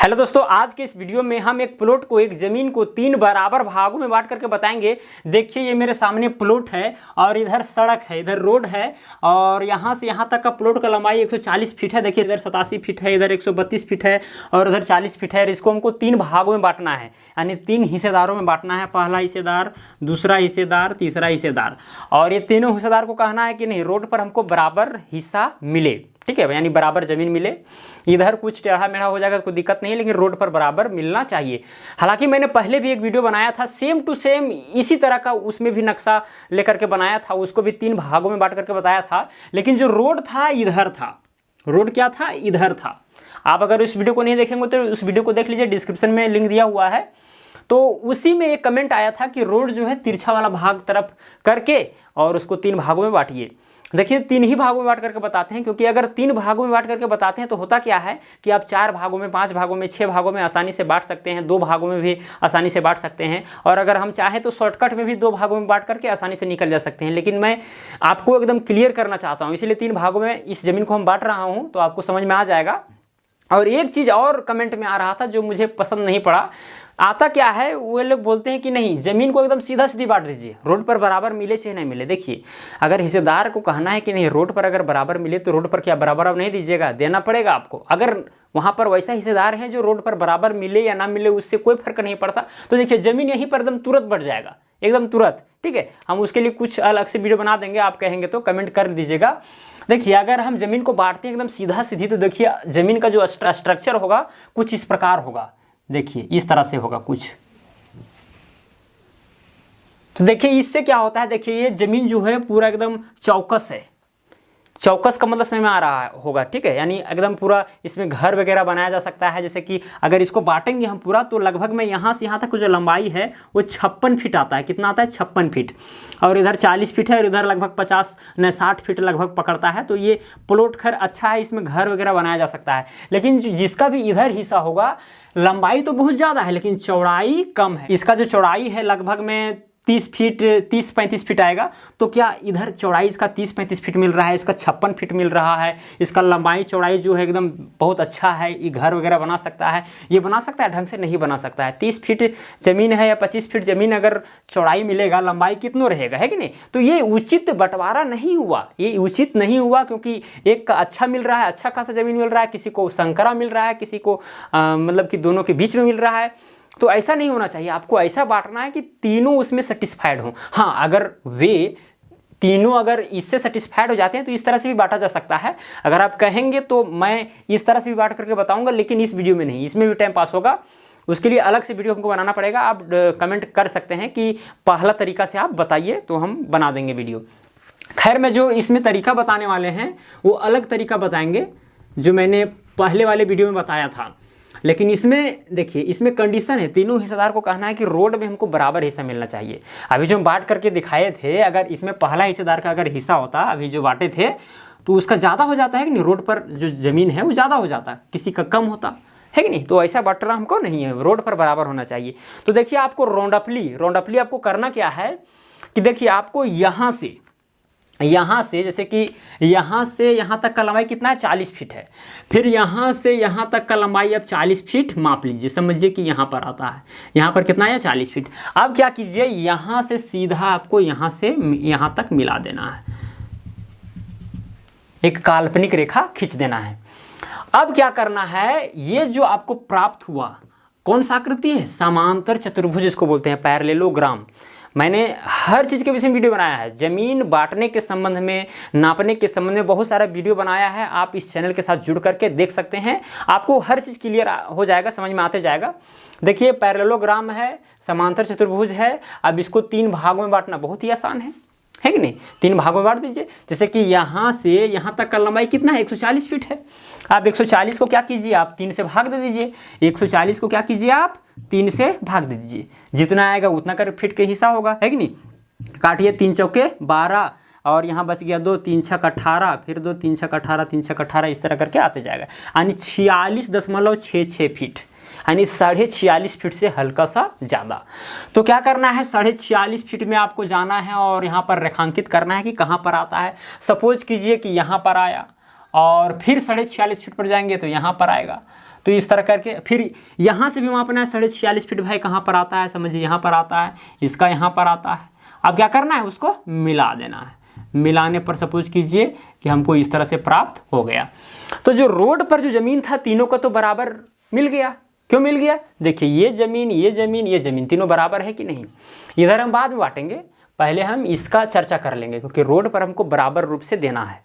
Hello दोस्तों, आज के इस वीडियो में हम एक प्लॉट को, एक ज़मीन को 3 बराबर भागों में बांट करके बताएंगे। देखिए ये मेरे सामने प्लॉट है और इधर सड़क है, इधर रोड है और यहाँ से यहाँ तक का प्लॉट का लंबाई 140 फीट है। देखिए इधर 87 फीट है, इधर 132 फीट है और उधर 40 फीट है। और इसको हमको 3 भागों में बांटना है, यानी 3 हिस्सेदारों में बांटना है। पहला हिस्सेदार, दूसरा हिस्सेदार, तीसरा हिस्सेदार। और ये तीनों हिस्सेदार को कहना है कि नहीं, रोड पर हमको बराबर हिस्सा मिले, ठीक है, यानी बराबर जमीन मिले। इधर कुछ टेढ़ा मेढ़ा हो जाएगा तो कोई दिक्कत नहीं है, लेकिन रोड पर बराबर मिलना चाहिए। हालांकि मैंने पहले भी एक वीडियो बनाया था सेम टू सेम इसी तरह का, उसमें भी नक्शा लेकर के बनाया था, उसको भी 3 भागों में बांट करके बताया था। लेकिन जो रोड था इधर था, रोड क्या था, इधर था। आप अगर उस वीडियो को नहीं देखेंगे तो उस वीडियो को देख लीजिए, डिस्क्रिप्शन में लिंक दिया हुआ है। तो उसी में एक कमेंट आया था कि रोड जो है तिरछा वाला भाग तरफ करके और उसको 3 भागों में बांटिए। देखिए 3 ही भागों में बांट करके बताते हैं, क्योंकि अगर 3 भागों में बांट करके बताते हैं तो होता क्या है कि आप 4 भागों में, 5 भागों में, 6 भागों में आसानी से बांट सकते हैं, 2 भागों में भी आसानी से बांट सकते हैं। और अगर हम चाहें तो शॉर्टकट में भी 2 भागों में बांट करके आसानी से निकल जा सकते हैं। लेकिन मैं आपको एकदम क्लियर करना चाहता हूँ, इसलिए 3 भागों में इस ज़मीन को हम बांट रहा हूँ, तो आपको समझ में आ जाएगा। और एक चीज़ और कमेंट में आ रहा था जो मुझे पसंद नहीं पड़ा। आता क्या है, वो लोग बोलते हैं कि नहीं, ज़मीन को एकदम सीधा सीधी बांट दीजिए, रोड पर बराबर मिले चाहे नहीं मिले। देखिए अगर हिस्सेदार को कहना है कि नहीं रोड पर अगर बराबर मिले तो रोड पर क्या बराबर अब नहीं दीजिएगा, देना पड़ेगा आपको। अगर वहाँ पर वैसा हिस्सेदार है जो रोड पर बराबर मिले या ना मिले उससे कोई फर्क नहीं पड़ता, तो देखिए ज़मीन यहीं पर एकदम तुरंत बढ़ जाएगा, एकदम तुरंत, ठीक है। हम उसके लिए कुछ अलग से वीडियो बना देंगे, आप कहेंगे तो कमेंट कर दीजिएगा। देखिए अगर हम ज़मीन को बांटते हैं एकदम सीधा सीधी, तो देखिए ज़मीन का जो स्ट्रक्चर होगा कुछ इस प्रकार होगा। देखिए इस तरह से होगा कुछ। तो देखिए इससे क्या होता है, देखिए ये ज़मीन जो है पूरा एकदम चौकस है। चौकस का मतलब समझ में आ रहा होगा, ठीक है, यानी एकदम पूरा इसमें घर वगैरह बनाया जा सकता है। जैसे कि अगर इसको बांटेंगे हम पूरा, तो लगभग में यहाँ से यहाँ तक जो लंबाई है वो 56 फीट आता है। कितना आता है, 56 फीट। और इधर 40 फीट है और इधर लगभग 60 फीट लगभग पकड़ता है। तो ये प्लॉट खैर अच्छा है, इसमें घर वगैरह बनाया जा सकता है। लेकिन जिसका भी इधर हिस्सा होगा, लंबाई तो बहुत ज़्यादा है लेकिन चौड़ाई कम है। इसका जो चौड़ाई है लगभग में 30-35 फीट आएगा। तो क्या इधर चौड़ाई इसका 30-35 फीट मिल रहा है, इसका 56 फीट मिल रहा है। इसका लंबाई चौड़ाई जो है एकदम बहुत अच्छा है। ये घर वगैरह बना सकता है, ये बना सकता है, ढंग से नहीं बना सकता है। 30 फीट ज़मीन है या 25 फीट ज़मीन, अगर चौड़ाई मिलेगा लंबाई कितना रहेगा, है कि नहीं। तो ये उचित बंटवारा नहीं हुआ, ये उचित नहीं हुआ, क्योंकि एक का अच्छा मिल रहा है, अच्छा खासा ज़मीन मिल रहा है, किसी को संकरा मिल रहा है, किसी को मतलब कि दोनों के बीच में मिल रहा है। तो ऐसा नहीं होना चाहिए, आपको ऐसा बांटना है कि तीनों उसमें सेटिस्फाइड हों। हाँ, अगर वे तीनों अगर इससे सेटिस्फाइड हो जाते हैं तो इस तरह से भी बांटा जा सकता है। अगर आप कहेंगे तो मैं इस तरह से भी बांट करके बताऊंगा, लेकिन इस वीडियो में नहीं, इसमें भी टाइम पास होगा। उसके लिए अलग से वीडियो हमको बनाना पड़ेगा। आप कमेंट कर सकते हैं कि पहला तरीका से आप बताइए, तो हम बना देंगे वीडियो। खैर मैं जो इसमें तरीका बताने वाले हैं वो अलग तरीका बताएंगे जो मैंने पहले वाले वीडियो में बताया था। लेकिन इसमें देखिए, इसमें कंडीशन है, तीनों हिस्सेदार को कहना है कि रोड में हमको बराबर हिस्सा मिलना चाहिए। अभी जो हम बांट करके दिखाए थे, अगर इसमें पहला हिस्सेदार का अगर हिस्सा होता, अभी जो बांटे थे, तो उसका ज़्यादा हो जाता है कि नहीं, रोड पर जो ज़मीन है वो ज़्यादा हो जाता, किसी का कम होता है कि नहीं। तो ऐसा बांटना हमको नहीं है, रोड पर बराबर होना चाहिए। तो देखिए आपको राउंडअपली आपको करना क्या है कि देखिए आपको यहाँ से जैसे कि यहाँ से यहाँ तक का लंबाई कितना है, 40 फीट है। फिर यहाँ से यहाँ तक का लंबाई अब 40 फीट माप लीजिए, समझिए कि यहाँ पर आता है, यहाँ पर कितना है, 40 फीट। अब क्या कीजिए, यहाँ से सीधा आपको यहाँ से यहाँ तक मिला देना है, एक काल्पनिक रेखा खींच देना है। अब क्या करना है, ये जो आपको प्राप्त हुआ कौन सा आकृति है, समांतर चतुर्भुज इसको बोलते हैं, पैरेललोग्राम। मैंने हर चीज़ के विषय में वीडियो बनाया है, ज़मीन बांटने के संबंध में, नापने के संबंध में बहुत सारा वीडियो बनाया है। आप इस चैनल के साथ जुड़ करके देख सकते हैं, आपको हर चीज़ क्लियर हो जाएगा, समझ में आते जाएगा। देखिए पैरेललोग्राम है, समांतर चतुर्भुज है। अब इसको 3 भागों में बांटना बहुत ही आसान है कि नहीं। 3 भागों में बांट दीजिए। जैसे कि यहाँ से यहाँ तक का लंबाई कितना है, 140 फीट है। आप 140 को क्या कीजिए, आप 3 से भाग दे दीजिए। 140 को क्या कीजिए, आप 3 से भाग दे दीजिए, जितना आएगा उतना कर फीट के हिस्सा होगा, है कि नहीं। काटिए, 3 चौके 12 और यहाँ बच गया 2, 3 छक 18, फिर 2, 3 छक 18, 3 छक 18, इस तरह करके आते जाएगा, यानी 46.66 फीट, यानी 46.5 फीट से हल्का सा ज़्यादा। तो क्या करना है, 46.5 फीट में आपको जाना है और यहाँ पर रेखांकित करना है कि कहाँ पर आता है। सपोज कीजिए कि यहाँ पर आया और फिर 46.5 फीट पर जाएंगे तो यहाँ पर आएगा। तो इस तरह करके फिर यहाँ से भी मापना है 46.5 फीट। भाई कहाँ पर आता है, समझिए यहाँ पर आता है, इसका यहाँ पर आता है। अब क्या करना है, उसको मिला देना है। मिलाने पर सपोज कीजिए कि हमको इस तरह से प्राप्त हो गया। तो जो रोड पर जो ज़मीन था तीनों को तो बराबर मिल गया। क्यों मिल गया, देखिए ये ज़मीन ये ज़मीन ये ज़मीन तीनों बराबर है कि नहीं। इधर हम बाद में बांटेंगे, पहले हम इसका चर्चा कर लेंगे क्योंकि रोड पर हमको बराबर रूप से देना है।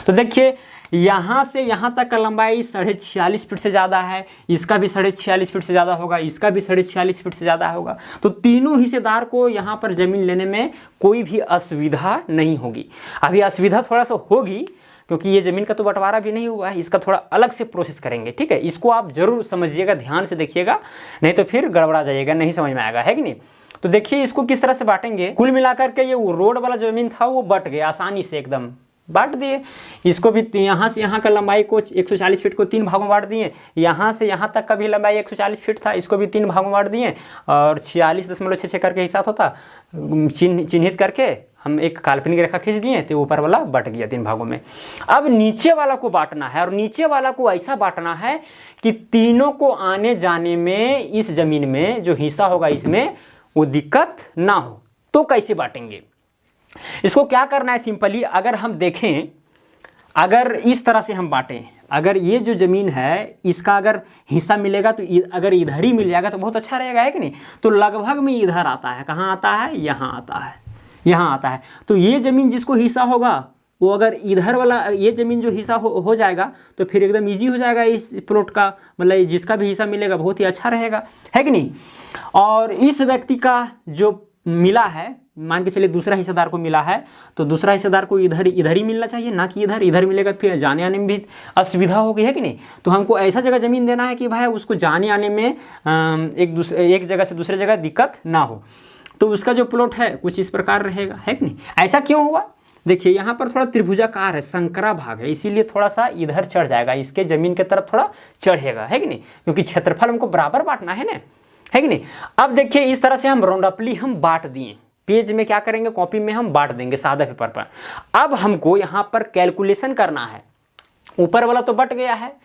तो देखिए यहाँ से यहाँ तक का लंबाई 46.5 फीट से ज़्यादा है, इसका भी 46.5 फीट से ज़्यादा होगा, इसका भी 46.5 फीट से ज़्यादा होगा। तो तीनों हिस्सेदार को यहाँ पर ज़मीन लेने में कोई भी असुविधा नहीं होगी। अभी असुविधा थोड़ा सा होगी क्योंकि ये ज़मीन का तो बंटवारा भी नहीं हुआ है, इसका थोड़ा अलग से प्रोसेस करेंगे, ठीक है। इसको आप जरूर समझिएगा, ध्यान से देखिएगा, नहीं तो फिर गड़बड़ा जाइएगा, नहीं समझ में आएगा, है कि नहीं। तो देखिए इसको किस तरह से बांटेंगे। कुल मिलाकर के ये रोड वाला ज़मीन था वो बट गया आसानी से, एकदम बांट दिए। इसको भी यहाँ से यहाँ का लंबाई को 140 फीट को 3 भागों में बांट दिए। यहाँ से यहाँ तक का भी लंबाई 140 फीट था, इसको भी 3 भागों में बांट दिए और 46.66 करके हिसाब होता, चिन्हित करके हम एक काल्पनिक रेखा खींच दिए तो ऊपर वाला बट गया 3 भागों में। अब नीचे वाला को बांटना है और नीचे वाला को ऐसा बांटना है कि तीनों को आने जाने में इस ज़मीन में जो हिस्सा होगा इसमें वो दिक्कत ना हो। तो कैसे बांटेंगे, इसको क्या करना है, सिंपली अगर हम देखें, अगर इस तरह से हम बांटें, अगर ये जो ज़मीन है इसका अगर हिस्सा मिलेगा तो अगर इधर ही मिल जाएगा तो बहुत अच्छा रहेगा, है कि नहीं। तो लगभग में इधर आता है, कहाँ आता है, यहाँ आता है, यहाँ आता है। तो ये ज़मीन जिसको हिस्सा होगा वो अगर इधर वाला ये ज़मीन जो हिस्सा हो जाएगा तो फिर एकदम ईजी हो जाएगा इस प्लॉट का, मतलब जिसका भी हिस्सा मिलेगा बहुत ही अच्छा रहेगा, है कि नहीं। और इस व्यक्ति का जो मिला है, मान के चलिए दूसरा हिस्सेदार को मिला है तो दूसरा हिस्सेदार को इधर ही मिलना चाहिए, ना कि इधर मिलेगा तो फिर जाने आने में भी असुविधा होगी, है कि नहीं। तो हमको ऐसा जगह ज़मीन देना है कि भाई उसको जाने आने में एक जगह से दूसरे जगह दिक्कत ना हो। तो उसका जो प्लॉट है कुछ इस प्रकार रहेगा, है कि नहीं। ऐसा क्यों हुआ, देखिए यहाँ पर थोड़ा त्रिभुजाकार है, संकरा भाग है, इसीलिए थोड़ा सा इधर चढ़ जाएगा, इसके ज़मीन की तरफ थोड़ा चढ़ेगा, है कि नहीं, क्योंकि क्षेत्रफल हमको बराबर बांटना है ना, है कि नहीं। अब देखिए इस तरह से हम राउंडअपली हम बांट दिए, पेज में क्या करेंगे, कॉपी में हम बांट देंगे सादा पेपर पर। अब हमको यहाँ पर कैलकुलेशन करना है, ऊपर वाला तो बट गया है,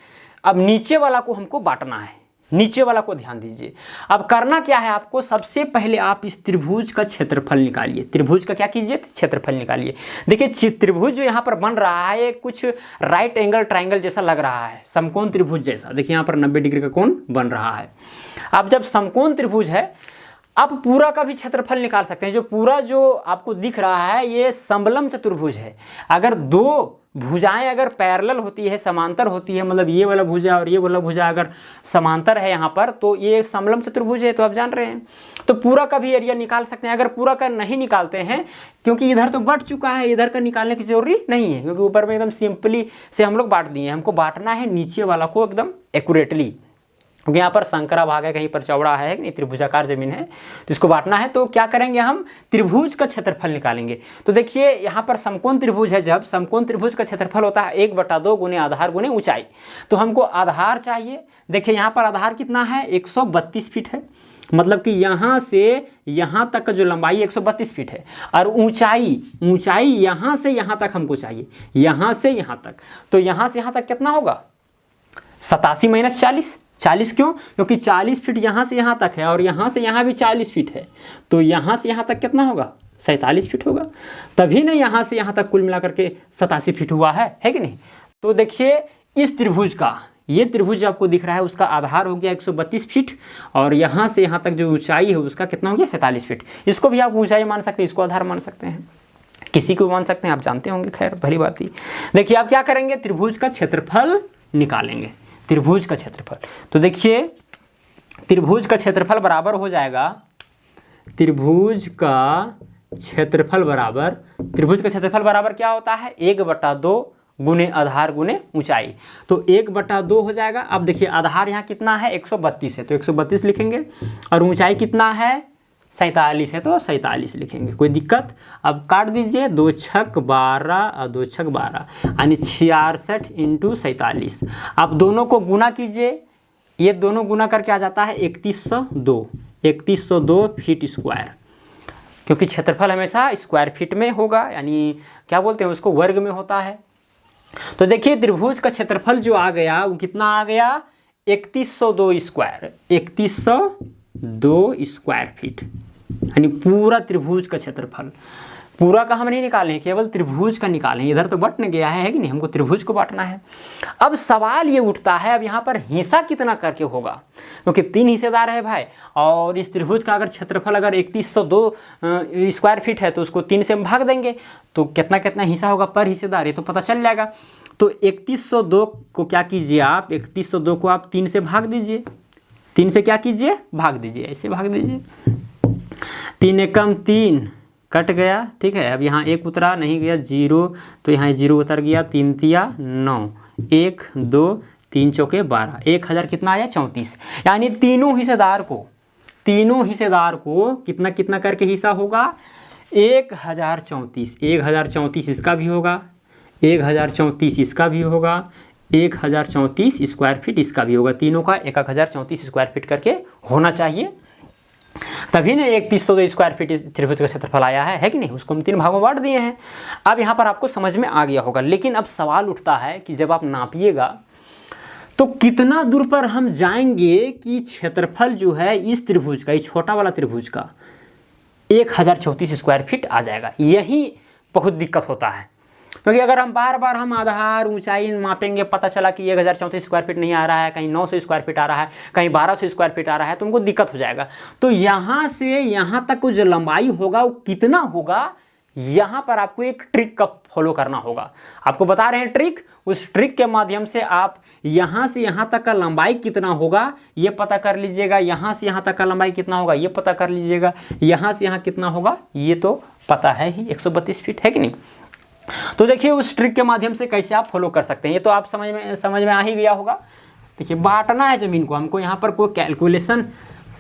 अब नीचे वाला को हमको बांटना है, नीचे वाला को ध्यान दीजिए। अब करना क्या है आपको, सबसे पहले आप इस त्रिभुज का क्षेत्रफल निकालिए। त्रिभुज का क्या कीजिए, क्षेत्रफल निकालिए। देखिए त्रिभुज जो यहाँ पर बन रहा है कुछ राइट एंगल ट्राइंगल जैसा लग रहा है, समकोण त्रिभुज जैसा। देखिए यहाँ पर 90 डिग्री का कोण बन रहा है। अब जब समकोण त्रिभुज है, आप पूरा का भी क्षेत्रफल निकाल सकते हैं। जो पूरा जो आपको दिख रहा है ये समलंब चतुर्भुज है। अगर दो भुजाएं अगर पैरेलल होती है, समांतर होती है, मतलब ये वाला भुजा और ये वाला भुजा अगर समांतर है यहाँ पर, तो ये समलंब चतुर्भुज है, तो आप जान रहे हैं। तो पूरा का भी एरिया निकाल सकते हैं। अगर पूरा का नहीं निकालते हैं क्योंकि इधर तो बट चुका है, इधर का निकालने की जरूरी नहीं है क्योंकि ऊपर में एकदम सिंपली से हम लोग बांट दिए। हमको बांटना है नीचे वाला को एकदम एक्यूरेटली, क्योंकि यहाँ पर संकरा भाग है, कहीं पर चौड़ा है नहीं, त्रिभुजाकार जमीन है, तो इसको बांटना है। तो क्या करेंगे, हम त्रिभुज का क्षेत्रफल निकालेंगे। तो देखिए यहाँ पर समकोण त्रिभुज है, जब समकोण त्रिभुज का क्षेत्रफल होता है 1/2 गुने आधार गुने ऊंचाई। तो हमको आधार चाहिए। देखिए यहाँ पर आधार कितना है, 132 फीट है, मतलब कि यहाँ से यहाँ तक का जो लंबाई 132 फीट है। और ऊंचाई यहाँ से यहाँ तक हमको चाहिए, यहाँ से यहाँ तक। तो यहाँ से यहाँ तक कितना होगा, 87 - 40 क्यों, क्योंकि 40 फीट यहाँ से यहाँ तक है और यहाँ से यहाँ भी 40 फीट है। तो यहाँ से यहाँ तक कितना होगा, 47 फीट होगा। तभी ना यहाँ से यहाँ तक कुल मिलाकर के 87 फीट हुआ है कि नहीं। तो देखिए इस त्रिभुज का, ये त्रिभुज आपको दिख रहा है, उसका आधार हो गया 132 फीट और यहाँ से यहाँ तक जो ऊंचाई है उसका कितना हो गया, 47 फीट। इसको भी आप ऊंचाई मान सकते हैं, इसको आधार मान सकते हैं, किसी को मान सकते हैं, आप जानते होंगे, खैर भली बात ही। देखिए आप क्या करेंगे, त्रिभुज का क्षेत्रफल निकालेंगे, त्रिभुज का क्षेत्रफल। तो देखिए त्रिभुज का क्षेत्रफल बराबर हो जाएगा, त्रिभुज का क्षेत्रफल बराबर क्या होता है, 1/2 गुने आधार गुने ऊंचाई। तो 1/2 हो जाएगा। अब देखिए आधार यहाँ कितना है, 132 है, तो 132 लिखेंगे और ऊंचाई कितना है, 47 है, तो 47 लिखेंगे, कोई दिक्कत। अब काट दीजिए, 2 छक 12 और 2 छक 12 यानी 66 × 47। आप दोनों को गुना कीजिए, ये दोनों गुना करके आ जाता है 3102 फीट स्क्वायर, क्योंकि क्षेत्रफल हमेशा स्क्वायर फीट में होगा, यानी क्या बोलते हैं उसको, वर्ग में होता है। तो देखिए त्रिभुज का क्षेत्रफल जो आ गया वो कितना आ गया, 3102 स्क्वायर, 3102 स्क्वायर फीट, यानी पूरा त्रिभुज का क्षेत्रफल। पूरा का हम नहीं निकाले हैं, केवल त्रिभुज का निकाले हैं। इधर तो बट गया है कि नहीं, हमको त्रिभुज को बांटना है। अब सवाल ये उठता है, अब यहाँ पर हिस्सा कितना करके होगा, क्योंकि 3 हिस्सेदार है भाई, और इस त्रिभुज का अगर क्षेत्रफल अगर 3102 स्क्वायर फीट है तो उसको 3 से हम भाग देंगे, तो कितना कितना हिस्सा होगा पर हिस्सेदार, ये तो पता चल जाएगा। तो 3102 को क्या कीजिए आप, 3102 को आप 3 से भाग दीजिए, 3 से क्या कीजिए, भाग दीजिए, ऐसे भाग दीजिए। 3 एकम 3 कट गया, ठीक है। अब यहाँ 1 उतरा नहीं गया, 0, तो यहाँ 0 उतर गया। 3 तिया 9, 1 2 3 चौके 12, 1000 कितना आया, 34। यानी तीनों हिस्सेदार को कितना कितना करके हिस्सा होगा, 1034। 1034 इसका भी होगा, 1034 इसका भी होगा, 1034 स्क्वायर फीट इसका भी होगा। तीनों का 1034 स्क्वायर फीट करके होना चाहिए, तभी ना 3102 स्क्वायर फीट त्रिभुज का क्षेत्रफल आया है कि नहीं। उसको हम 3 भागों में बांट दिए हैं। अब यहाँ पर आपको समझ में आ गया होगा, लेकिन अब सवाल उठता है कि जब आप नापिएगा तो कितना दूर पर हम जाएंगे कि क्षेत्रफल जो है इस त्रिभुज का, इस छोटा वाला त्रिभुज का 1034 स्क्वायर फीट आ जाएगा। यही बहुत दिक्कत होता है, क्योंकि अगर हम बार बार हम आधार ऊंचाई मापेंगे, पता चला कि 1034 स्क्वायर फीट नहीं आ रहा है, कहीं 900 स्क्वायर फीट आ रहा है, कहीं 1200 स्क्वायर फीट आ रहा है, तो उनको दिक्कत हो जाएगा। तो यहाँ से यहाँ तक जो लंबाई होगा वो कितना होगा, यहाँ पर आपको एक ट्रिक का फॉलो करना होगा। आपको बता रहे हैं ट्रिक, उस ट्रिक के माध्यम से आप यहाँ से यहाँ तक का लंबाई कितना होगा ये पता कर लीजिएगा, यहाँ से यहाँ तक का लंबाई कितना होगा ये पता कर लीजिएगा, यहाँ से यहाँ कितना होगा ये तो पता है ही, 132 फीट है कि नहीं। तो देखिए उस ट्रिक के माध्यम से कैसे आप फॉलो कर सकते हैं, ये तो आप समझ में आ ही गया होगा। देखिए बांटना है ज़मीन को हमको, यहाँ पर कोई कैलकुलेशन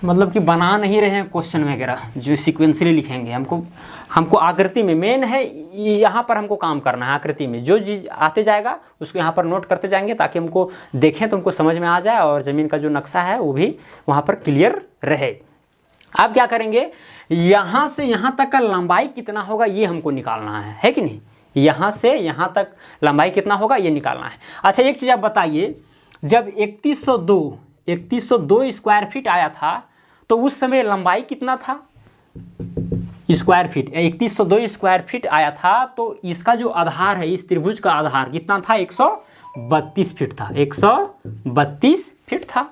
मतलब कि बना नहीं रहे हैं क्वेश्चन वगैरह जो सीक्वेंसली लिखेंगे, हमको आकृति में मेन है, यहाँ पर हमको काम करना है। आकृति में जो चीज़ आते जाएगा उसको यहाँ पर नोट करते जाएंगे, ताकि हमको देखें तो हमको समझ में आ जाए, और ज़मीन का जो नक्शा है वो भी वहाँ पर क्लियर रहे। अब क्या करेंगे, यहाँ से यहाँ तक का लंबाई कितना होगा ये हमको निकालना है कि नहीं। यहाँ से यहाँ तक लंबाई कितना होगा ये निकालना है। अच्छा एक चीज़ आप बताइए, जब 3102 स्क्वायर फीट आया था तो उस समय लंबाई कितना था स्क्वायर फीट, 3102 स्क्वायर फीट आया था, तो इसका जो आधार है इस त्रिभुज का आधार कितना था, 132 फीट था, 132 फीट था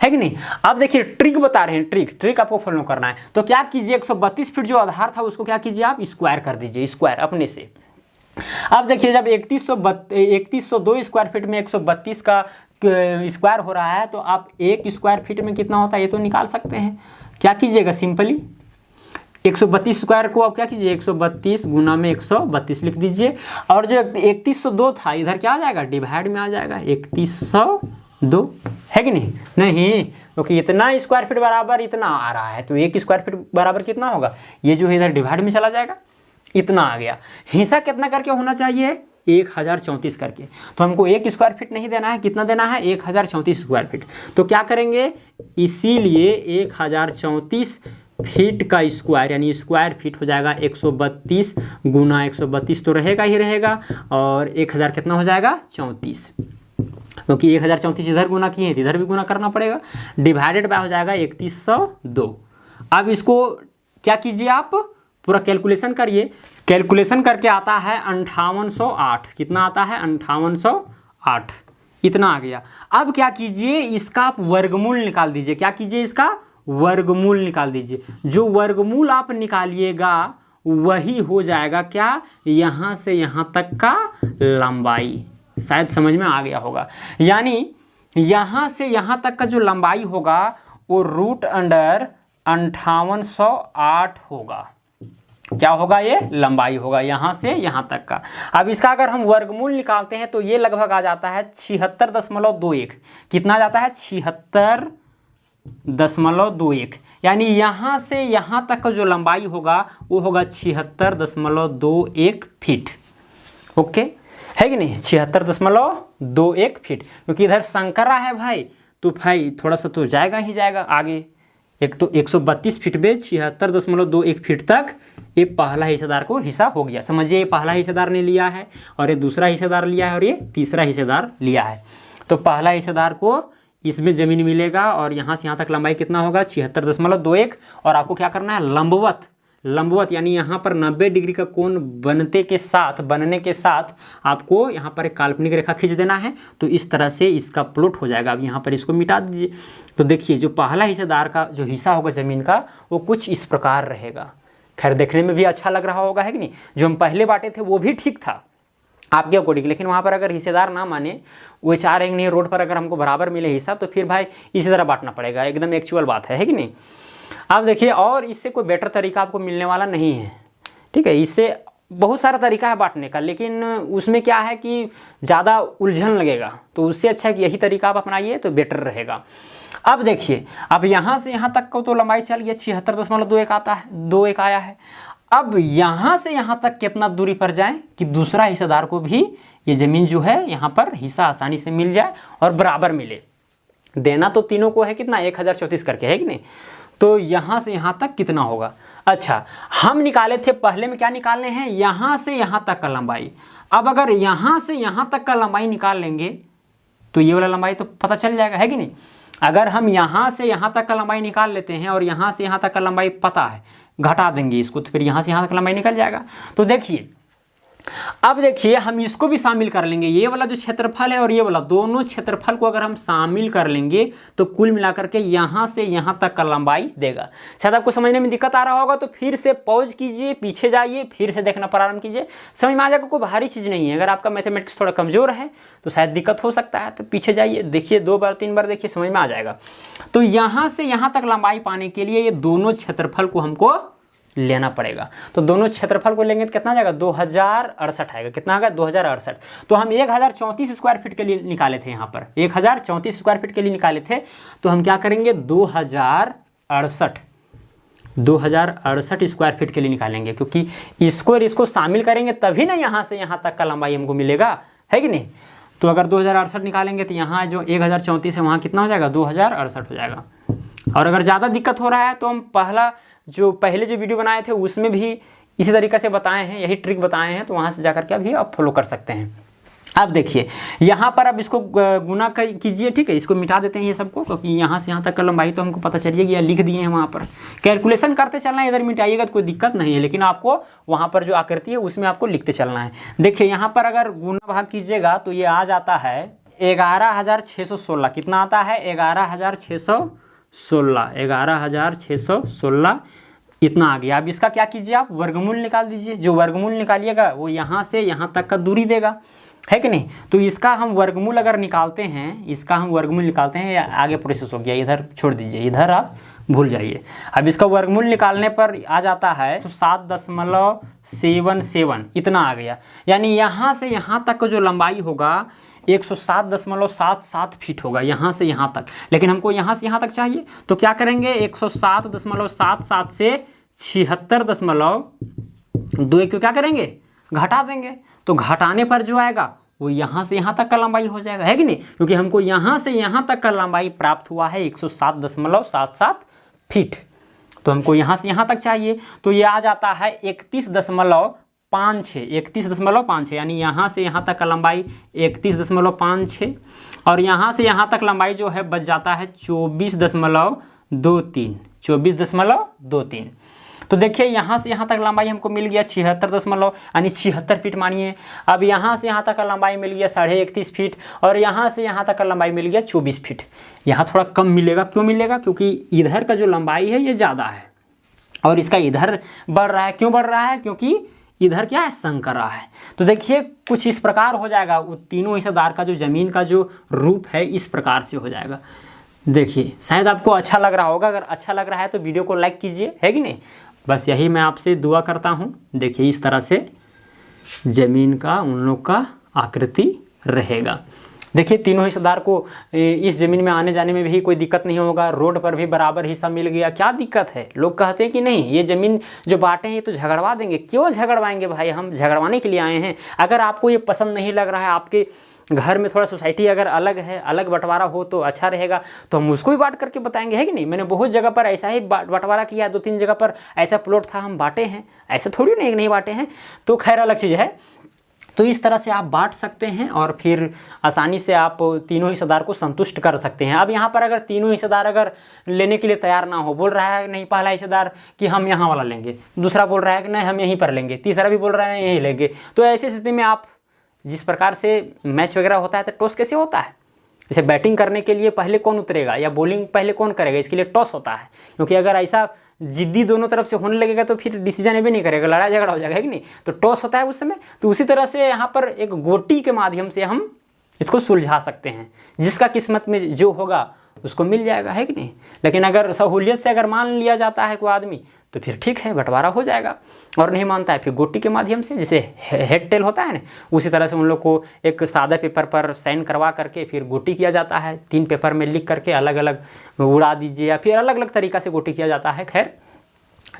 है कि नहीं। अब देखिए ट्रिक बता रहे हैं, ट्रिक आपको फॉलो करना है। तो क्या कीजिए, 132 फीट जो आधार था उसको क्या कीजिए आप स्क्वायर कर दीजिए, स्क्वायर अपने से। अब देखिए जब 3102 स्क्वायर फीट में 132 का स्क्वायर हो रहा है, तो आप 1 स्क्वायर फीट में कितना होता है ये तो निकाल सकते हैं। क्या कीजिएगा, सिंपली 132 स्क्वायर को आप क्या कीजिए 132 गुना में 132 लिख दीजिए, और जो 3102 था इधर क्या आ जाएगा, डिवाइड में आ जाएगा 3102 है कि नहीं। नहीं, क्योंकि इतना स्क्वायर फीट बराबर इतना आ रहा है, तो 1 स्क्वायर फीट बराबर कितना होगा, ये जो है इधर डिवाइड में चला जाएगा, इतना आ गया। हिस्सा कितना करके होना चाहिए, 1034 करके। तो हमको 1 स्क्वायर फीट नहीं देना है, कितना देना है 1034 स्क्वायर फीट। तो क्या करेंगे, इसीलिए 1034 फीट का स्क्वायर यानी स्क्वायर फीट हो जाएगा 132 गुना 132 तो रहेगा ही रहेगा, और 1000 कितना हो जाएगा 34, क्योंकि 1034 इधर गुना किए इधर भी गुना करना पड़ेगा, डिवाइडेड बाय हो जाएगा 3102। अब इसको क्या कीजिए आप पूरा कैलकुलेशन करिए, कैलकुलेशन करके आता है 5808, कितना आता है 5808, इतना आ गया। अब क्या कीजिए, इसका आप वर्गमूल निकाल दीजिए, क्या कीजिए इसका वर्गमूल निकाल दीजिए। जो वर्गमूल आप निकालिएगा वही हो जाएगा क्या, यहाँ से यहाँ तक का लंबाई। शायद समझ में आ गया होगा, यानी यहाँ से यहाँ तक का जो लंबाई होगा वो √5808 होगा। क्या होगा, ये लंबाई होगा यहाँ से यहाँ तक का। अब इसका अगर हम वर्गमूल निकालते हैं तो ये लगभग आ जाता है 76.21, कितना आ जाता है 76.21, यानी यहाँ से यहाँ तक का जो लंबाई होगा वो होगा 76.21 फीट। ओके है कि नहीं, 76.21 फीट, क्योंकि इधर संकरा है भाई, तो भाई थोड़ा सा तो जाएगा ही जाएगा आगे। एक तो 132 फीट में 76.21 फीट तक ये पहला हिस्सेदार को हिस्सा हो गया। समझिए ये पहला हिस्सेदार ने लिया है, और ये दूसरा हिस्सेदार लिया है, और ये तीसरा हिस्सेदार लिया है। तो पहला हिस्सेदार को इसमें ज़मीन मिलेगा और यहाँ से यहाँ तक लंबाई कितना होगा 76.21। और आपको क्या करना है, लंबवत लंबवत यानी यहाँ पर 90 डिग्री का कोण बनने के साथ आपको यहाँ पर एक काल्पनिक रेखा खींच देना है। तो इस तरह से इसका प्लॉट हो जाएगा। अब यहाँ पर इसको मिटा दीजिए। तो देखिए जो पहला हिस्सेदार का जो हिस्सा होगा ज़मीन का वो कुछ इस प्रकार रहेगा। खैर देखने में भी अच्छा लग रहा होगा, है कि नहीं। जो हम पहले बांटे थे वो भी ठीक था आपके अकॉर्डिंग, लेकिन वहाँ पर अगर हिस्सेदार ना माने, वो चाह रहे नहीं रोड पर अगर हमको बराबर मिले हिस्सा, तो फिर भाई इसी तरह बांटना पड़ेगा। एकदम एक्चुअल बात है कि नहीं। अब देखिए और इससे कोई बेटर तरीका आपको मिलने वाला नहीं है, ठीक है। इससे बहुत सारा तरीका है बांटने का, लेकिन उसमें क्या है कि ज़्यादा उलझन लगेगा। तो उससे अच्छा है कि यही तरीका आप अपनाइए तो बेटर रहेगा। अब देखिए अब यहाँ से यहाँ तक को तो लंबाई चल गया 76.21 आता है, 21 आया है। अब यहाँ से यहाँ तक कितना दूरी पर जाएं कि दूसरा हिस्सेदार को भी ये ज़मीन जो है यहाँ पर हिस्सा आसानी से मिल जाए और बराबर मिले। देना तो तीनों को है कितना 1034 करके, है कि नहीं। तो यहाँ से यहाँ तक कितना होगा। अच्छा हम निकाले थे पहले में, क्या निकालने हैं, यहाँ से यहाँ तक का लंबाई। अब अगर यहाँ से यहाँ तक का लंबाई निकाल लेंगे तो ये वाला लंबाई तो पता चल जाएगा, है कि नहीं। अगर हम यहाँ से यहाँ तक का लंबाई निकाल लेते हैं और यहाँ से यहाँ तक का लंबाई पता है, घटा देंगे इसको तो फिर यहाँ से यहाँ तक लंबाई निकल जाएगा। तो देखिए अब देखिए हम इसको भी शामिल कर लेंगे, ये वाला जो क्षेत्रफल है और ये वाला, दोनों क्षेत्रफल को अगर हम शामिल कर लेंगे तो कुल मिलाकर के यहाँ से यहाँ तक का लंबाई देगा। शायद आपको समझने में दिक्कत आ रहा होगा तो फिर से पॉज कीजिए, पीछे जाइए, फिर से देखना प्रारंभ कीजिए, समझ में आ जाएगा। कोई भारी चीज़ नहीं है। अगर आपका मैथमेटिक्स थोड़ा कमज़ोर है तो शायद दिक्कत हो सकता है, तो पीछे जाइए, देखिए 2 बार 3 बार देखिए, समझ में आ जाएगा। तो यहाँ से यहाँ तक लंबाई पाने के लिए ये दोनों क्षेत्रफल को हमको लेना पड़ेगा। तो दोनों क्षेत्रफल को लेंगे तो कितना जाएगा 2068 आएगा। कितना आएगा 2068। तो हम 1034 स्क्वायर फीट के लिए निकाले थे, यहाँ पर 1034 स्क्वायर फीट के लिए निकाले थे। तो हम क्या करेंगे 2068 स्क्वायर फीट के लिए निकालेंगे, क्योंककि इसको और इसको शामिल करेंगे तभी ना यहाँ से यहाँ तक का लंबाई हमको मिलेगा, है कि नहीं। तो अगर 2068 निकालेंगे तो यहाँ जो 1034 है वहाँ कितना हो जाएगा 2068 हो जाएगा। और अगर ज़्यादा दिक्कत हो रहा है तो हम पहले जो वीडियो बनाए थे उसमें भी इसी तरीके से बताए हैं, यही ट्रिक बताए हैं। तो वहाँ से जाकर के अभी आप फॉलो कर सकते हैं। अब देखिए यहाँ पर अब इसको गुना कीजिए, ठीक है। इसको मिटा देते हैं ये सबको, क्योंकि यहाँ से यहाँ तक का लंबाई तो हमको पता चलिएगी, या लिख दिए हैं वहाँ पर। कैलकुलेशन करते चलना है, इधर मिटाइएगा तो कोई दिक्कत नहीं है, लेकिन आपको वहाँ पर जो आकृति है उसमें आपको लिखते चलना है। देखिए यहाँ पर अगर गुना भाग कीजिएगा तो ये आ जाता है 11,616। कितना आता है 11,616 इतना आ गया। अब इसका क्या कीजिए, आप वर्गमूल निकाल दीजिए। जो वर्गमूल निकालिएगा वो यहाँ से यहाँ तक का दूरी देगा, है कि नहीं। तो इसका हम वर्गमूल अगर निकालते हैं, या आगे प्रोसेस हो गया, इधर छोड़ दीजिए, इधर आप भूल जाइए। अब इसका वर्गमूल निकालने पर आ जाता है तो 7.77 इतना आ गया। यानी यहाँ से यहाँ तक का जो लंबाई होगा 107.77 फीट होगा, यहाँ से यहाँ तक। लेकिन हमको यहाँ से यहाँ तक चाहिए, तो क्या करेंगे 107.77 से 76.2 को क्या करेंगे घटा देंगे। तो घटाने पर जो आएगा वो यहाँ से यहाँ तक का लंबाई हो जाएगा, है कि नहीं। क्योंकि हमको यहाँ से यहाँ तक का लंबाई प्राप्त हुआ है 107.77 फीट। तो हमको यहाँ से यहाँ तक चाहिए, तो ये आ जाता है 31.56, यानी यहाँ से यहाँ तक का लंबाई 31.56 और यहाँ से यहाँ तक लंबाई जो है बच जाता है 24.23। तो देखिए यहाँ से यहाँ तक लंबाई हमको मिल गया 76 फीट मानिए। अब यहाँ से यहाँ तक का लंबाई मिल गया 31.5 फीट और यहाँ से यहाँ तक का लंबाई मिल गया 24 फीट। यहाँ थोड़ा कम मिलेगा, क्यों मिलेगा, क्योंकि इधर का जो लंबाई है ये ज़्यादा है और इसका इधर बढ़ रहा है। क्यों बढ़ रहा है, क्योंकि इधर क्या है संग कर रहा है। तो देखिए कुछ इस प्रकार हो जाएगा, वो तीनों हिस्सेदार का जो ज़मीन का जो रूप है इस प्रकार से हो जाएगा। देखिए शायद आपको अच्छा लग रहा होगा, अगर अच्छा लग रहा है तो वीडियो को लाइक कीजिए, है कि नहीं। बस यही मैं आपसे दुआ करता हूँ। देखिए इस तरह से ज़मीन का उन लोग का आकृति रहेगा। देखिए तीनों हिस्सेदार को इस ज़मीन में आने जाने में भी कोई दिक्कत नहीं होगा, रोड पर भी बराबर हिस्सा मिल गया। क्या दिक्कत है, लोग कहते हैं कि नहीं ये ज़मीन जो बांटे हैं ये तो झगड़वा देंगे। क्यों झगड़वाएंगे भाई, हम झगड़वाने के लिए आए हैं। अगर आपको ये पसंद नहीं लग रहा है, आपके घर में थोड़ा सोसाइटी अगर अलग है, अलग बंटवारा हो तो अच्छा रहेगा, तो हम उसको भी बांट करके बताएंगे, है कि नहीं। मैंने बहुत जगह पर ऐसा ही बंटवारा किया है, 2-3 जगह पर ऐसा प्लॉट था हम बांटे हैं, ऐसा थोड़ी नहीं बांटे हैं। तो खैर अलग चीज़ है। तो इस तरह से आप बांट सकते हैं और फिर आसानी से आप तीनों हिस्सेदार को संतुष्ट कर सकते हैं। अब यहाँ पर अगर तीनों हिस्सेदार अगर लेने के लिए तैयार ना हो, बोल रहा है नहीं पहला हिस्सेदार कि हम यहाँ वाला लेंगे, दूसरा बोल रहा है कि नहीं हम यहीं पर लेंगे, तीसरा भी बोल रहा है यहीं लेंगे, तो ऐसी स्थिति में आप जिस प्रकार से मैच वगैरह होता है तो टॉस कैसे होता है, जैसे बैटिंग करने के लिए पहले कौन उतरेगा या बॉलिंग पहले कौन करेगा, इसके लिए टॉस होता है। क्योंकि अगर ऐसा जिद्दी दोनों तरफ से होने लगेगा तो फिर डिसीजन भी नहीं करेगा, लड़ाई झगड़ा हो जाएगा, है कि नहीं। तो टॉस होता है उस समय। तो उसी तरह से यहाँ पर एक गोटी के माध्यम से हम इसको सुलझा सकते हैं, जिसका किस्मत में जो होगा उसको मिल जाएगा, है कि नहीं। लेकिन अगर सहूलियत से अगर मान लिया जाता है कोई आदमी तो फिर ठीक है, बंटवारा हो जाएगा। और नहीं मानता है फिर गोटी के माध्यम से, जैसे हेड टेल होता है ना, उसी तरह से उन लोग को एक सादा पेपर पर साइन करवा करके फिर गोटी किया जाता है, 3 पेपर में लिख करके अलग अलग उड़ा दीजिए या फिर अलग अलग तरीक़ा से गोटी किया जाता है। खैर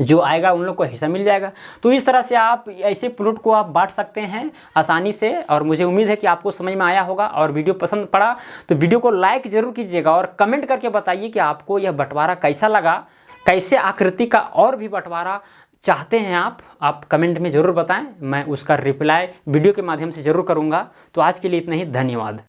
जो आएगा उन लोग को हिस्सा मिल जाएगा। तो इस तरह से आप ऐसे प्लॉट को आप बांट सकते हैं आसानी से। और मुझे उम्मीद है कि आपको समझ में आया होगा। और वीडियो पसंद पड़ा तो वीडियो को लाइक ज़रूर कीजिएगा और कमेंट करके बताइए कि आपको यह बंटवारा कैसा लगा, कैसे आकृति का और भी बंटवारा चाहते हैं आप कमेंट में ज़रूर बताएं। मैं उसका रिप्लाई वीडियो के माध्यम से ज़रूर करूँगा। तो आज के लिए इतना ही, धन्यवाद।